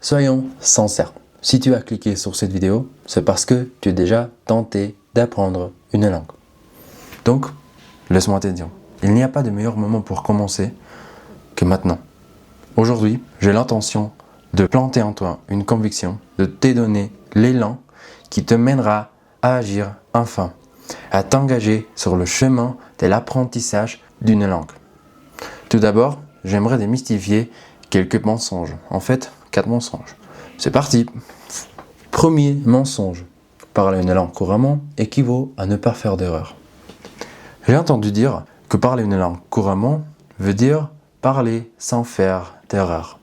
Soyons sincères. Si tu as cliqué sur cette vidéo, c'est parce que tu es déjà tenté d'apprendre une langue. Donc, laisse-moi te dire, il n'y a pas de meilleur moment pour commencer que maintenant. Aujourd'hui, j'ai l'intention de planter en toi une conviction, de te donner l'élan qui te mènera à agir enfin, à t'engager sur le chemin de l'apprentissage d'une langue. Tout d'abord, j'aimerais démystifier quelques mensonges. En fait, 4 mensonges. C'est parti. Premier mensonge. Parler une langue couramment équivaut à ne pas faire d'erreur. J'ai entendu dire que parler une langue couramment veut dire parler sans faire d'erreur.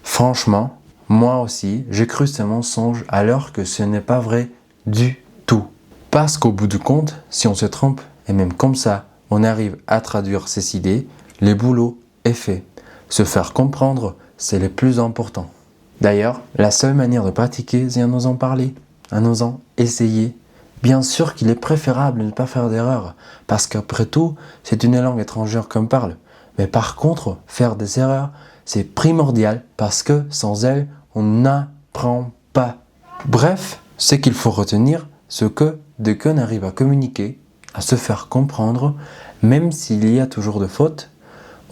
Franchement, moi aussi, j'ai cru ce mensonge alors que ce n'est pas vrai du tout. Parce qu'au bout du compte, si on se trompe, et même comme ça, on arrive à traduire ces idées, le boulot est fait. Se faire comprendre, c'est le plus important. D'ailleurs, la seule manière de pratiquer, c'est en osant parler, en osant essayer. Bien sûr qu'il est préférable de ne pas faire d'erreurs, parce qu'après tout, c'est une langue étrangère qu'on parle. Mais par contre, faire des erreurs, c'est primordial, parce que sans elles, on n'apprend pas. Bref, ce qu'il faut retenir, c'est que dès qu'on arrive à communiquer, à se faire comprendre, même s'il y a toujours de fautes,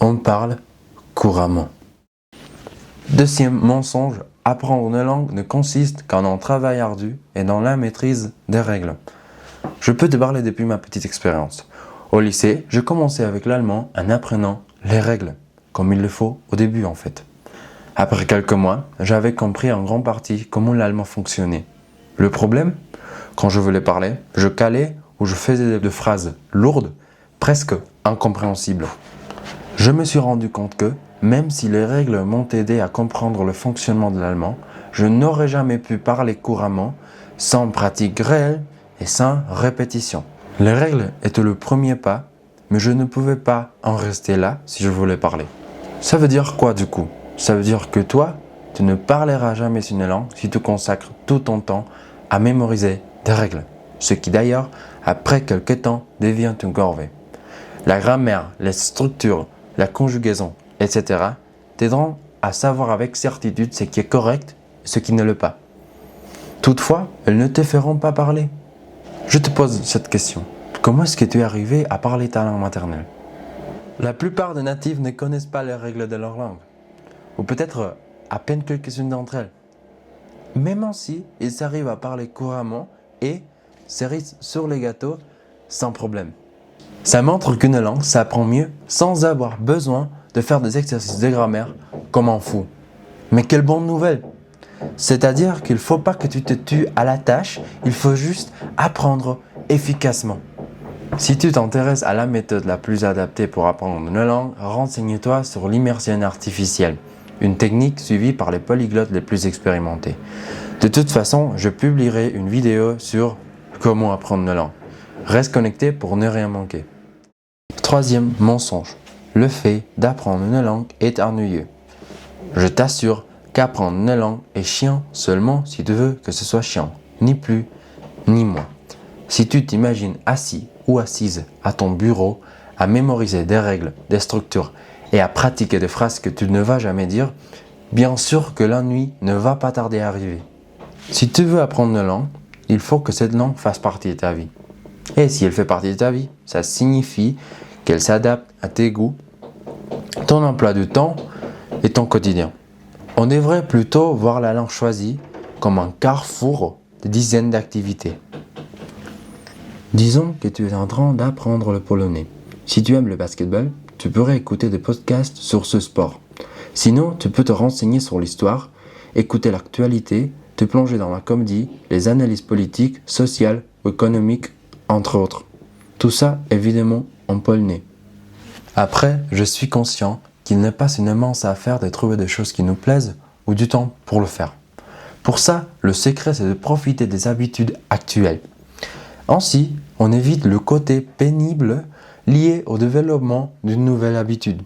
on parle couramment. Deuxième mensonge, apprendre une langue ne consiste qu'en un travail ardu et dans la maîtrise des règles. Je peux te parler depuis ma petite expérience. Au lycée, j'ai commencé avec l'allemand en apprenant les règles, comme il le faut au début en fait. Après quelques mois, j'avais compris en grande partie comment l'allemand fonctionnait. Le problème, quand je voulais parler, je calais ou je faisais des phrases lourdes, presque incompréhensibles. Je me suis rendu compte que, même si les règles m'ont aidé à comprendre le fonctionnement de l'allemand, je n'aurais jamais pu parler couramment sans pratique réelle et sans répétition. Les règles étaient le premier pas, mais je ne pouvais pas en rester là si je voulais parler. Ça veut dire quoi du coup? Ça veut dire que toi, tu ne parleras jamais une langue si tu consacres tout ton temps à mémoriser des règles. Ce qui d'ailleurs, après quelques temps, devient une corvée. La grammaire, les structures, la conjugaison, etc. t'aideront à savoir avec certitude ce qui est correct et ce qui ne l'est pas. Toutefois, elles ne te feront pas parler. Je te pose cette question. Comment est-ce que tu es arrivé à parler ta langue maternelle? La plupart des natifs ne connaissent pas les règles de leur langue. Ou peut-être à peine quelques-unes d'entre elles. Même ainsi, ils arrivent à parler couramment et cerise sur les gâteaux sans problème. Ça montre qu'une langue s'apprend mieux sans avoir besoin de faire des exercices de grammaire comme un fou. Mais quelle bonne nouvelle! C'est-à-dire qu'il ne faut pas que tu te tues à la tâche, il faut juste apprendre efficacement. Si tu t'intéresses à la méthode la plus adaptée pour apprendre une langue, renseigne-toi sur l'immersion artificielle, une technique suivie par les polyglottes les plus expérimentés. De toute façon, je publierai une vidéo sur comment apprendre une langue. Reste connecté pour ne rien manquer. Troisième mensonge. Le fait d'apprendre une langue est ennuyeux. Je t'assure qu'apprendre une langue est chiant seulement si tu veux que ce soit chiant. Ni plus, ni moins. Si tu t'imagines assis ou assise à ton bureau à mémoriser des règles, des structures et à pratiquer des phrases que tu ne vas jamais dire, bien sûr que l'ennui ne va pas tarder à arriver. Si tu veux apprendre une langue, il faut que cette langue fasse partie de ta vie. Et si elle fait partie de ta vie, ça signifie qu'elle s'adapte à tes goûts, ton emploi du temps et ton quotidien. On devrait plutôt voir la langue choisie comme un carrefour de dizaines d'activités. Disons que tu es en train d'apprendre le polonais. Si tu aimes le basketball, tu pourrais écouter des podcasts sur ce sport. Sinon, tu peux te renseigner sur l'histoire, écouter l'actualité, te plonger dans la comédie, les analyses politiques, sociales ou économiques, entre autres. Tout ça, évidemment, en polonais. Après, je suis conscient qu'il n'est pas une immense affaire de trouver des choses qui nous plaisent ou du temps pour le faire. Pour ça, le secret, c'est de profiter des habitudes actuelles. Ainsi, on évite le côté pénible lié au développement d'une nouvelle habitude.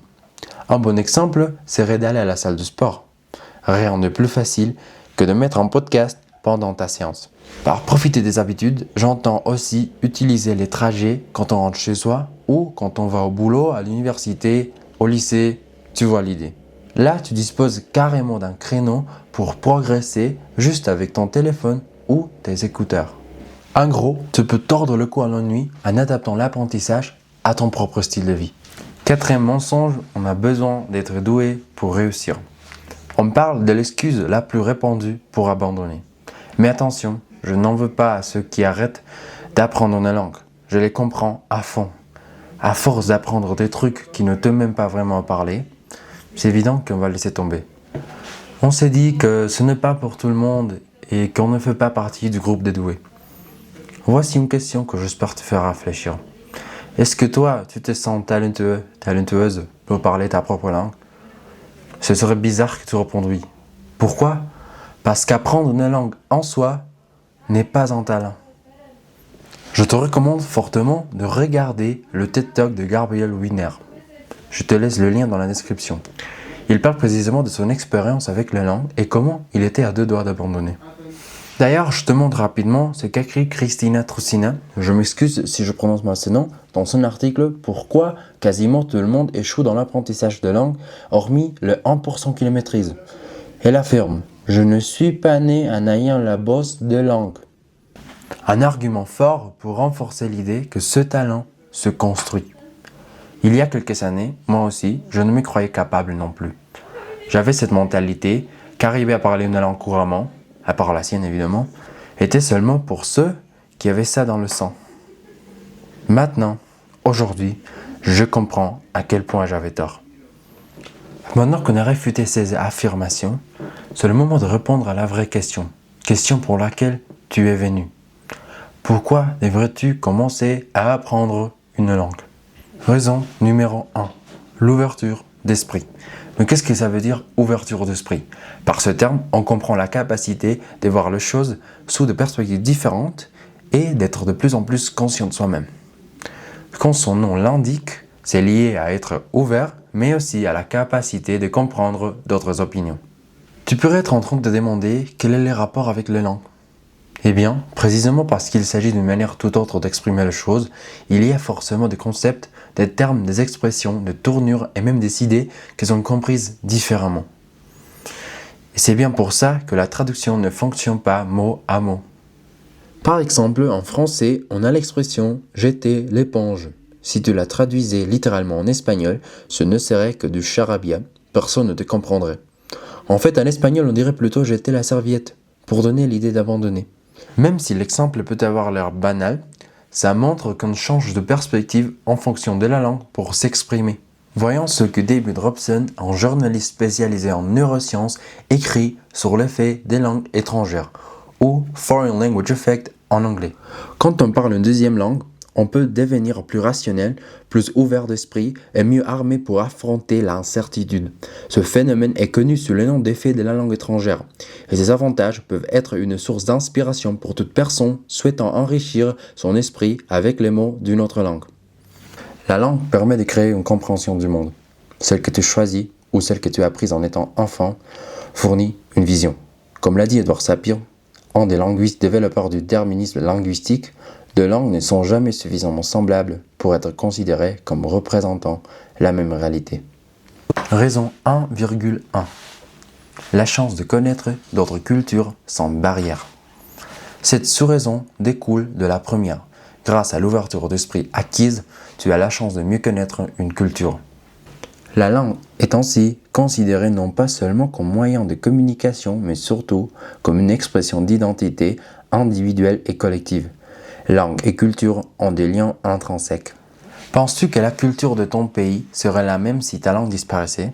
Un bon exemple serait d'aller à la salle de sport. Rien de plus facile que de mettre un podcast pendant ta séance. Par profiter des habitudes, j'entends aussi utiliser les trajets quand on rentre chez soi ou quand on va au boulot, à l'université, au lycée, tu vois l'idée. Là, tu disposes carrément d'un créneau pour progresser juste avec ton téléphone ou tes écouteurs. En gros, tu peux tordre le cou à l'ennui en adaptant l'apprentissage à ton propre style de vie. Quatrième mensonge, on a besoin d'être doué pour réussir. On parle de l'excuse la plus répandue pour abandonner. Mais attention, je n'en veux pas à ceux qui arrêtent d'apprendre une langue. Je les comprends à fond. À force d'apprendre des trucs qui ne t'aiment même pas vraiment parler, c'est évident qu'on va laisser tomber. On s'est dit que ce n'est pas pour tout le monde et qu'on ne fait pas partie du groupe des doués. Voici une question que j'espère te faire réfléchir. Est-ce que toi, tu te sens talentueuse pour parler ta propre langue? Ce serait bizarre que tu répondes oui. Pourquoi? Parce qu'apprendre une langue en soi n'est pas un talent. Je te recommande fortement de regarder le TED Talk de Gabriel Wiener. Je te laisse le lien dans la description. Il parle précisément de son expérience avec la langue et comment il était à deux doigts d'abandonner. D'ailleurs, je te montre rapidement ce qu'a écrit Cristina Trucina, je m'excuse si je prononce mal ce nom, dans son article « Pourquoi quasiment tout le monde échoue dans l'apprentissage de langue, hormis le 1% qui le maîtrise ». Elle affirme « Je ne suis pas né en ayant la bosse de langue ». Un argument fort pour renforcer l'idée que ce talent se construit. Il y a quelques années, moi aussi, je ne me croyais capable non plus. J'avais cette mentalité qu'arriver à parler une langue couramment, à part la sienne évidemment, était seulement pour ceux qui avaient ça dans le sang. Maintenant, aujourd'hui, je comprends à quel point j'avais tort. Maintenant qu'on a réfuté ces affirmations, c'est le moment de répondre à la vraie question. Question pour laquelle tu es venu. Pourquoi devrais-tu commencer à apprendre une langue? Raison numéro 1. L'ouverture d'esprit. Mais qu'est-ce que ça veut dire ouverture d'esprit? Par ce terme, on comprend la capacité de voir les choses sous des perspectives différentes et d'être de plus en plus conscient de soi-même. Comme son nom l'indique, c'est lié à être ouvert, mais aussi à la capacité de comprendre d'autres opinions. Tu pourrais être en train de te demander quel est le rapport avec les langues. Eh bien, précisément parce qu'il s'agit d'une manière tout autre d'exprimer les choses, il y a forcément des concepts, des termes, des expressions, des tournures et même des idées qui sont comprises différemment. Et c'est bien pour ça que la traduction ne fonctionne pas mot à mot. Par exemple, en français, on a l'expression « jeter l'éponge ». Si tu la traduisais littéralement en espagnol, ce ne serait que du charabia, personne ne te comprendrait. En fait, en espagnol, on dirait plutôt « jeter la serviette » pour donner l'idée d'abandonner. Même si l'exemple peut avoir l'air banal, ça montre qu'on change de perspective en fonction de la langue pour s'exprimer. Voyons ce que David Robson, un journaliste spécialisé en neurosciences, écrit sur l'effet des langues étrangères, ou Foreign Language Effect en anglais. Quand on parle une deuxième langue, on peut devenir plus rationnel, plus ouvert d'esprit et mieux armé pour affronter l'incertitude. Ce phénomène est connu sous le nom d'effet de la langue étrangère. Et ses avantages peuvent être une source d'inspiration pour toute personne souhaitant enrichir son esprit avec les mots d'une autre langue. La langue permet de créer une compréhension du monde. Celle que tu choisis ou celle que tu as apprise en étant enfant fournit une vision. Comme l'a dit Edward Sapir, un des linguistes développeurs du déterminisme linguistique, deux langues ne sont jamais suffisamment semblables pour être considérées comme représentant la même réalité. Raison 1,1. La chance de connaître d'autres cultures sans barrière. Cette sous-raison découle de la première. Grâce à l'ouverture d'esprit acquise, tu as la chance de mieux connaître une culture. La langue est ainsi considérée non pas seulement comme moyen de communication, mais surtout comme une expression d'identité individuelle et collective. Langue et culture ont des liens intrinsèques. Penses-tu que la culture de ton pays serait la même si ta langue disparaissait?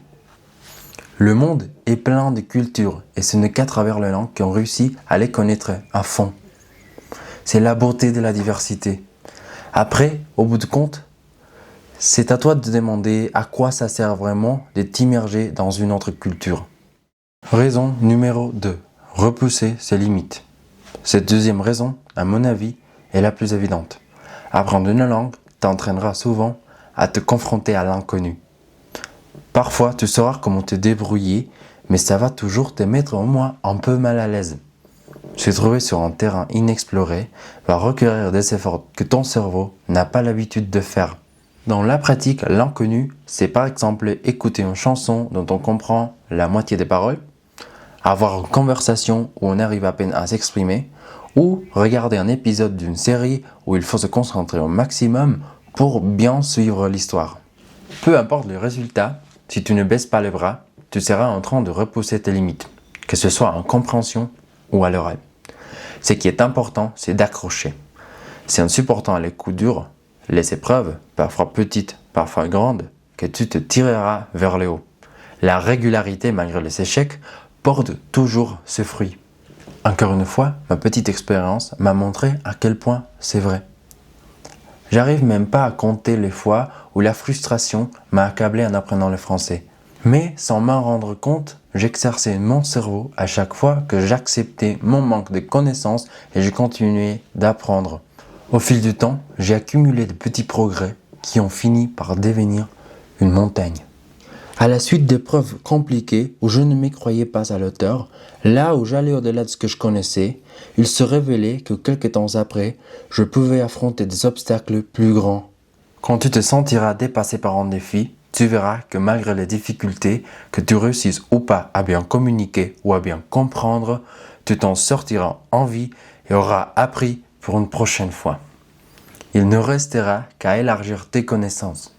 Le monde est plein de cultures et ce n'est qu'à travers les langues qu'on réussit à les connaître à fond. C'est la beauté de la diversité. Après, au bout de compte, c'est à toi de te demander à quoi ça sert vraiment de t'immerger dans une autre culture. Raison numéro 2. Repousser ses limites. Cette deuxième raison, à mon avis, est la plus évidente. Apprendre une langue t'entraînera souvent à te confronter à l'inconnu. Parfois, tu sauras comment te débrouiller, mais ça va toujours te mettre au moins un peu mal à l'aise. Se trouver sur un terrain inexploré va requérir des efforts que ton cerveau n'a pas l'habitude de faire. Dans la pratique, l'inconnu, c'est par exemple écouter une chanson dont on comprend la moitié des paroles, avoir une conversation où on arrive à peine à s'exprimer, ou regarder un épisode d'une série où il faut se concentrer au maximum pour bien suivre l'histoire. Peu importe le résultat, si tu ne baisses pas les bras, tu seras en train de repousser tes limites, que ce soit en compréhension ou à l'oral. Ce qui est important, c'est d'accrocher. C'est en supportant les coups durs, les épreuves, parfois petites, parfois grandes, que tu te tireras vers le haut. La régularité, malgré les échecs, porte toujours ses fruits. Encore une fois, ma petite expérience m'a montré à quel point c'est vrai. J'arrive même pas à compter les fois où la frustration m'a accablé en apprenant le français. Mais sans m'en rendre compte, j'exerçais mon cerveau à chaque fois que j'acceptais mon manque de connaissances et je continuais d'apprendre. Au fil du temps, j'ai accumulé de petits progrès qui ont fini par devenir une montagne. À la suite d'épreuves compliquées où je ne m'y croyais pas à l'auteur, là où j'allais au-delà de ce que je connaissais, il se révélait que quelques temps après, je pouvais affronter des obstacles plus grands. Quand tu te sentiras dépassé par un défi, tu verras que malgré les difficultés, que tu réussisses ou pas à bien communiquer ou à bien comprendre, tu t'en sortiras en vie et auras appris pour une prochaine fois. Il ne restera qu'à élargir tes connaissances.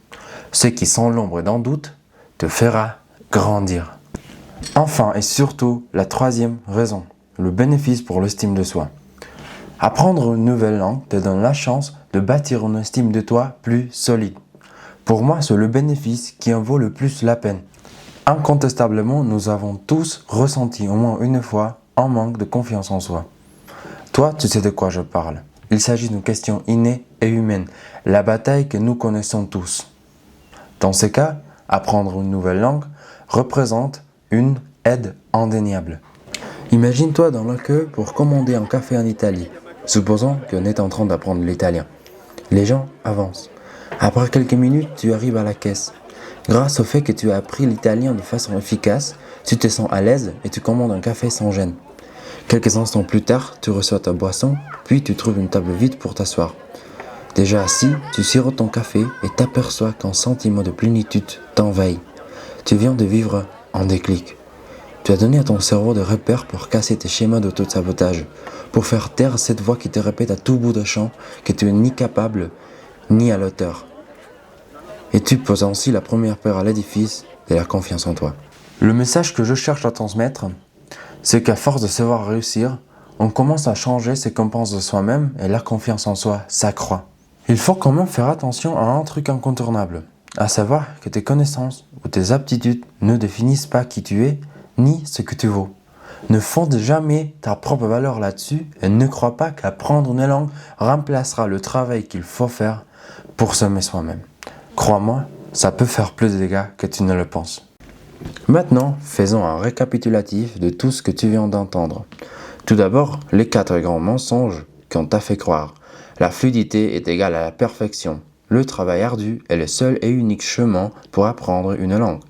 Ce qui, sans l'ombre d'un doute, te fera grandir. Enfin et surtout, la troisième raison, le bénéfice pour l'estime de soi. Apprendre une nouvelle langue te donne la chance de bâtir une estime de toi plus solide. Pour moi, c'est le bénéfice qui en vaut le plus la peine. Incontestablement, nous avons tous ressenti au moins une fois un manque de confiance en soi. Toi, tu sais de quoi je parle. Il s'agit d'une question innée et humaine, la bataille que nous connaissons tous. Dans ce cas, apprendre une nouvelle langue représente une aide indéniable. Imagine-toi dans la queue pour commander un café en Italie. Supposons qu'on est en train d'apprendre l'italien. Les gens avancent. Après quelques minutes, tu arrives à la caisse. Grâce au fait que tu as appris l'italien de façon efficace, tu te sens à l'aise et tu commandes un café sans gêne. Quelques instants plus tard, tu reçois ta boisson, puis tu trouves une table vide pour t'asseoir. Déjà assis, tu sirotes ton café et t'aperçois qu'un sentiment de plénitude t'envahit. Tu viens de vivre un déclic. Tu as donné à ton cerveau des repères pour casser tes schémas d'auto-sabotage, pour faire taire cette voix qui te répète à tout bout de champ que tu es ni capable, ni à l'auteur. Et tu poses ainsi la première pierre à l'édifice de la confiance en toi. Le message que je cherche à transmettre, c'est qu'à force de savoir réussir, on commence à changer ce qu'on pense de soi-même et la confiance en soi s'accroît. Il faut quand même faire attention à un truc incontournable, à savoir que tes connaissances ou tes aptitudes ne définissent pas qui tu es ni ce que tu vaux. Ne fonde jamais ta propre valeur là-dessus et ne crois pas qu'apprendre une langue remplacera le travail qu'il faut faire pour s'aimer soi-même. Crois-moi, ça peut faire plus de dégâts que tu ne le penses. Maintenant, faisons un récapitulatif de tout ce que tu viens d'entendre. Tout d'abord, les 4 grands mensonges qu'on t'a fait croire. La fluidité est égale à la perfection. Le travail ardu est le seul et unique chemin pour apprendre une langue.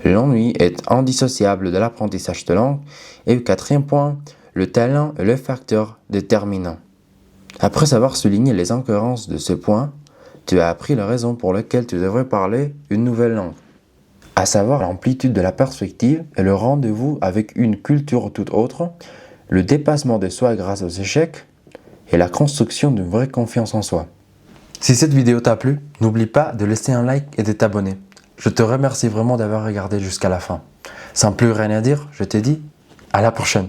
L'ennui est indissociable de l'apprentissage de langue. Et le 4e point, le talent est le facteur déterminant. Après avoir souligné les incohérences de ce point, tu as appris la raison pour laquelle tu devrais parler une nouvelle langue. À savoir l'amplitude de la perspective et le rendez-vous avec une culture toute autre, le dépassement de soi grâce aux échecs et la construction d'une vraie confiance en soi. Si cette vidéo t'a plu, n'oublie pas de laisser un like et de t'abonner. Je te remercie vraiment d'avoir regardé jusqu'à la fin. Sans plus rien à dire, je te dis à la prochaine.